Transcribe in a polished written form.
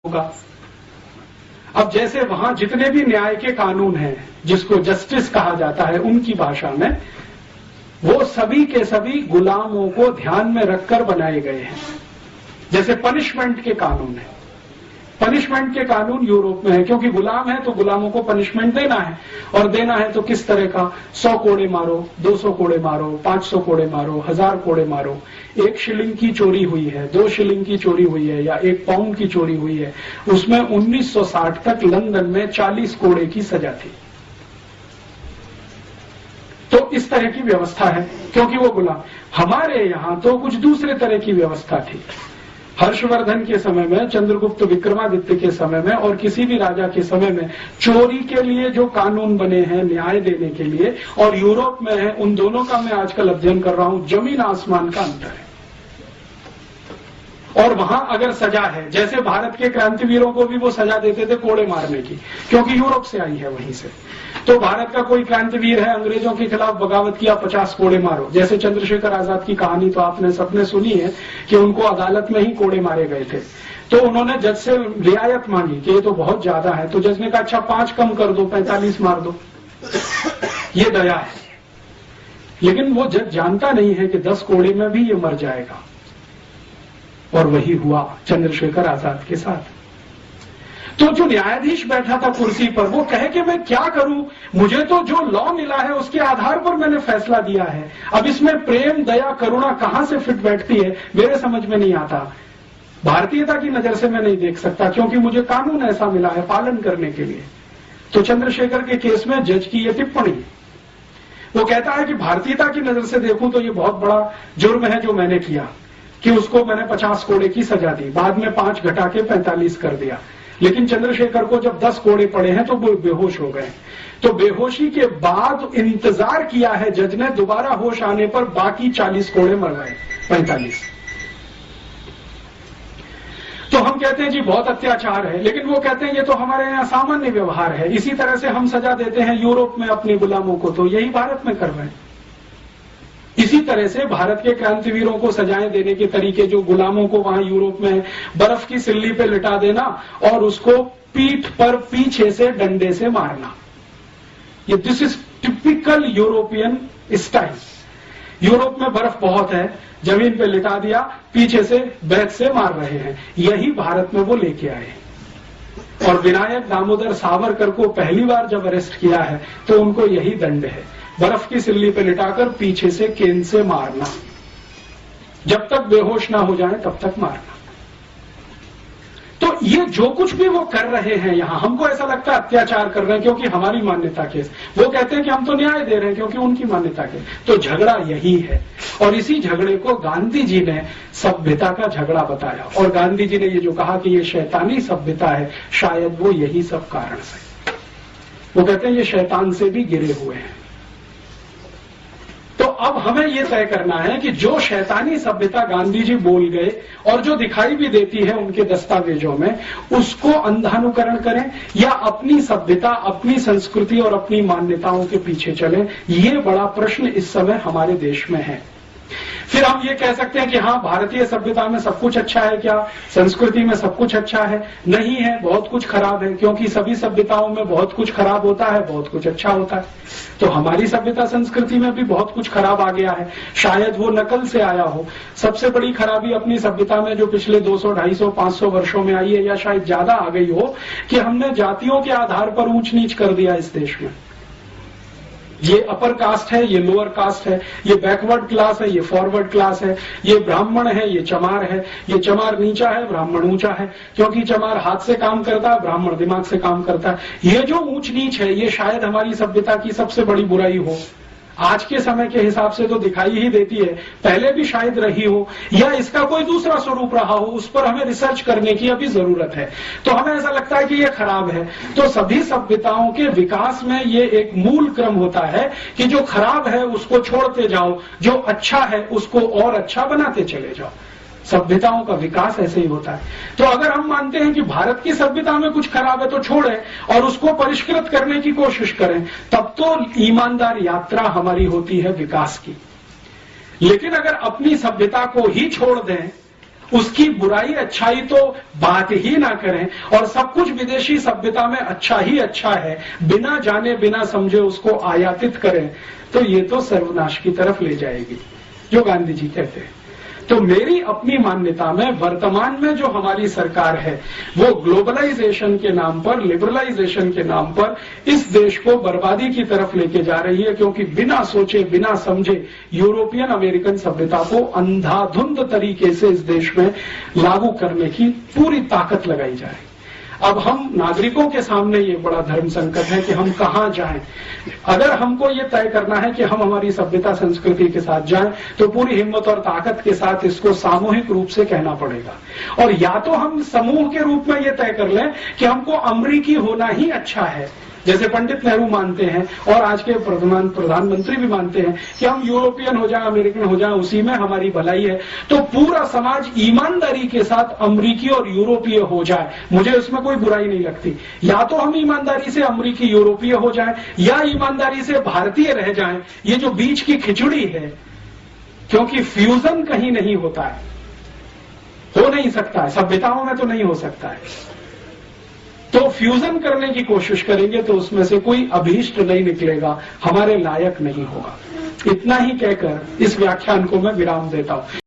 होगा। अब जैसे वहां जितने भी न्याय के कानून हैं, जिसको जस्टिस कहा जाता है उनकी भाषा में, वो सभी के सभी गुलामों को ध्यान में रखकर बनाए गए हैं। जैसे पनिशमेंट के कानून है, पनिशमेंट के कानून यूरोप में है, क्योंकि गुलाम है तो गुलामों को पनिशमेंट देना है, और देना है तो किस तरह का, 100 कोड़े मारो, 200 कोड़े मारो, 500 कोड़े मारो, 1000 कोड़े मारो। 1 शिलिंग की चोरी हुई है, 2 शिलिंग की चोरी हुई है, या 1 पाउंड की चोरी हुई है, उसमें 1960 तक लंदन में 40 कोड़े की सजा थी। तो इस तरह की व्यवस्था है, क्योंकि वो गुलाम। हमारे यहां तो कुछ दूसरे तरह की व्यवस्था थी। हर्षवर्धन के समय में, चंद्रगुप्त विक्रमादित्य के समय में, और किसी भी राजा के समय में चोरी के लिए जो कानून बने हैं न्याय देने के लिए, और यूरोप में है, उन दोनों का मैं आजकल अध्ययन कर रहा हूं। जमीन आसमान का अंतर है। और वहां अगर सजा है, जैसे भारत के क्रांतिवीरों को भी वो सजा देते थे कोड़े मारने की, क्योंकि यूरोप से आई है वहीं से। तो भारत का कोई क्रांतिवीर है, अंग्रेजों के खिलाफ बगावत किया, 50 कोड़े मारो। जैसे चंद्रशेखर आजाद की कहानी तो आपने सबने सुनी है कि उनको अदालत में ही कोड़े मारे गए थे। तो उन्होंने जज से रियायत मांगी कि ये तो बहुत ज्यादा है, तो जज ने कहा अच्छा 5 कम कर दो, 45 मार दो। ये दया है। लेकिन वो जज जानता नहीं है कि 10 कोड़े में भी ये मर जाएगा। और वही हुआ चंद्रशेखर आजाद के साथ। तो जो न्यायाधीश बैठा था कुर्सी पर, वो कहे कि मैं क्या करूं, मुझे तो जो लॉ मिला है उसके आधार पर मैंने फैसला दिया है। अब इसमें प्रेम, दया, करुणा कहां से फिट बैठती है मेरे समझ में नहीं आता। भारतीयता की नजर से मैं नहीं देख सकता, क्योंकि मुझे कानून ऐसा मिला है पालन करने के लिए। तो चंद्रशेखर के केस में जज की यह टिप्पणी, वो कहता है कि भारतीयता की नजर से देखूं तो ये बहुत बड़ा जुर्म है जो मैंने किया, कि उसको मैंने 50 कोड़े की सजा दी, बाद में 5 घटा के 45 कर दिया। लेकिन चंद्रशेखर को जब 10 कोड़े पड़े हैं तो वो बेहोश हो गए। तो बेहोशी के बाद इंतजार किया है जज ने, दोबारा होश आने पर बाकी 40 कोड़े मर गए, 45। तो हम कहते हैं जी बहुत अत्याचार है, लेकिन वो कहते हैं ये तो हमारे यहाँ सामान्य व्यवहार है। इसी तरह से हम सजा देते हैं यूरोप में अपने गुलामों को, तो यही भारत में कर रहे हैं। इसी तरह से भारत के क्रांतिवीरों को सजाएं देने के तरीके, जो गुलामों को वहां यूरोप में बर्फ की सिल्ली पे लिटा देना और उसको पीठ पर पीछे से डंडे से मारना, ये this is typical European style. Europe में बर्फ बहुत है, जमीन पे लिटा दिया, पीछे से बैक से मार रहे हैं। यही भारत में वो लेके आए। और विनायक दामोदर सावरकर को पहली बार जब अरेस्ट किया है तो उनको यही दंड है, बर्फ की सिल्ली पे लिटाकर पीछे से केन से मारना, जब तक बेहोश ना हो जाए तब तक मारना। तो ये जो कुछ भी वो कर रहे हैं यहां, हमको ऐसा लगता है अत्याचार कर रहे हैं क्योंकि हमारी मान्यता के, वो कहते हैं कि हम तो न्याय दे रहे हैं क्योंकि उनकी मान्यता के। तो झगड़ा यही है, और इसी झगड़े को गांधी जी ने सभ्यता का झगड़ा बताया। और गांधी जी ने ये जो कहा कि ये शैतानी सभ्यता है, शायद वो यही सब कारण से, वो कहते हैं ये शैतान से भी गिरे हुए हैं। तो अब हमें यह तय करना है कि जो शैतानी सभ्यता गांधी जी बोल गए और जो दिखाई भी देती है उनके दस्तावेजों में, उसको अंधानुकरण करें या अपनी सभ्यता, अपनी संस्कृति और अपनी मान्यताओं के पीछे चलें। ये बड़ा प्रश्न इस समय हमारे देश में है। फिर हम ये कह सकते हैं कि हाँ, भारतीय सभ्यता में सब कुछ अच्छा है क्या, संस्कृति में सब कुछ अच्छा है? नहीं है, बहुत कुछ खराब है, क्योंकि सभी सभ्यताओं में बहुत कुछ खराब होता है, बहुत कुछ अच्छा होता है। तो हमारी सभ्यता संस्कृति में भी बहुत कुछ खराब आ गया है, शायद वो नकल से आया हो। सबसे बड़ी खराबी अपनी सभ्यता में जो पिछले 200, 250, 500 वर्षों में आई है, या शायद ज्यादा आ गई हो, कि हमने जातियों के आधार पर ऊंच नीच कर दिया इस देश में। ये अपर कास्ट है, ये लोअर कास्ट है, ये बैकवर्ड क्लास है, ये फॉरवर्ड क्लास है, ये ब्राह्मण है, ये चमार है, ये चमार नीचा है, ब्राह्मण ऊंचा है, क्योंकि चमार हाथ से काम करता है, ब्राह्मण दिमाग से काम करता है। ये जो ऊंच नीच है, ये शायद हमारी सभ्यता की सबसे बड़ी बुराई हो। आज के समय के हिसाब से तो दिखाई ही देती है, पहले भी शायद रही हो, या इसका कोई दूसरा स्वरूप रहा हो, उस पर हमें रिसर्च करने की अभी जरूरत है। तो हमें ऐसा लगता है कि ये खराब है। तो सभी सभ्यताओं के विकास में ये एक मूल क्रम होता है कि जो खराब है उसको छोड़ते जाओ, जो अच्छा है उसको और अच्छा बनाते चले जाओ। सभ्यताओं का विकास ऐसे ही होता है। तो अगर हम मानते हैं कि भारत की सभ्यता में कुछ खराब है तो छोड़ें और उसको परिष्कृत करने की कोशिश करें, तब तो ईमानदार यात्रा हमारी होती है विकास की। लेकिन अगर अपनी सभ्यता को ही छोड़ दें उसकी बुराई अच्छाई तो बात ही ना करें और सब कुछ विदेशी सभ्यता में अच्छा ही अच्छा है, बिना जाने बिना समझे उसको आयातित करें, तो ये तो सर्वनाश की तरफ ले जाएगी, जो गांधी जी कहते हैं। तो मेरी अपनी मान्यता में वर्तमान में जो हमारी सरकार है वो ग्लोबलाइजेशन के नाम पर, लिबरलाइजेशन के नाम पर इस देश को बर्बादी की तरफ लेके जा रही है, क्योंकि बिना सोचे बिना समझे यूरोपियन अमेरिकन सभ्यता को अंधाधुंध तरीके से इस देश में लागू करने की पूरी ताकत लगाई जा रही। अब हम नागरिकों के सामने ये बड़ा धर्म संकट है कि हम कहां जाएं। अगर हमको ये तय करना है कि हम हमारी सभ्यता संस्कृति के साथ जाएं, तो पूरी हिम्मत और ताकत के साथ इसको सामूहिक रूप से कहना पड़ेगा। और या तो हम समूह के रूप में ये तय कर लें कि हमको अमरीकी होना ही अच्छा है, जैसे पंडित नेहरू मानते हैं और आज के प्रधानमंत्री भी मानते हैं कि हम यूरोपियन हो जाएं, अमेरिकन हो जाएं, उसी में हमारी भलाई है, तो पूरा समाज ईमानदारी के साथ अमरीकी और यूरोपीय हो जाए, मुझे उसमें कोई बुराई नहीं लगती। या तो हम ईमानदारी से अमरीकी यूरोपीय हो जाएं या ईमानदारी से भारतीय रह जाएं। ये जो बीच की खिचड़ी है, क्योंकि फ्यूजन कहीं नहीं होता है, हो नहीं सकता है, सभ्यताओं में तो नहीं हो सकता है, तो फ्यूजन करने की कोशिश करेंगे तो उसमें से कोई अभीष्ट नहीं निकलेगा, हमारे लायक नहीं होगा। इतना ही कहकर इस व्याख्यान को मैं विराम देता हूं।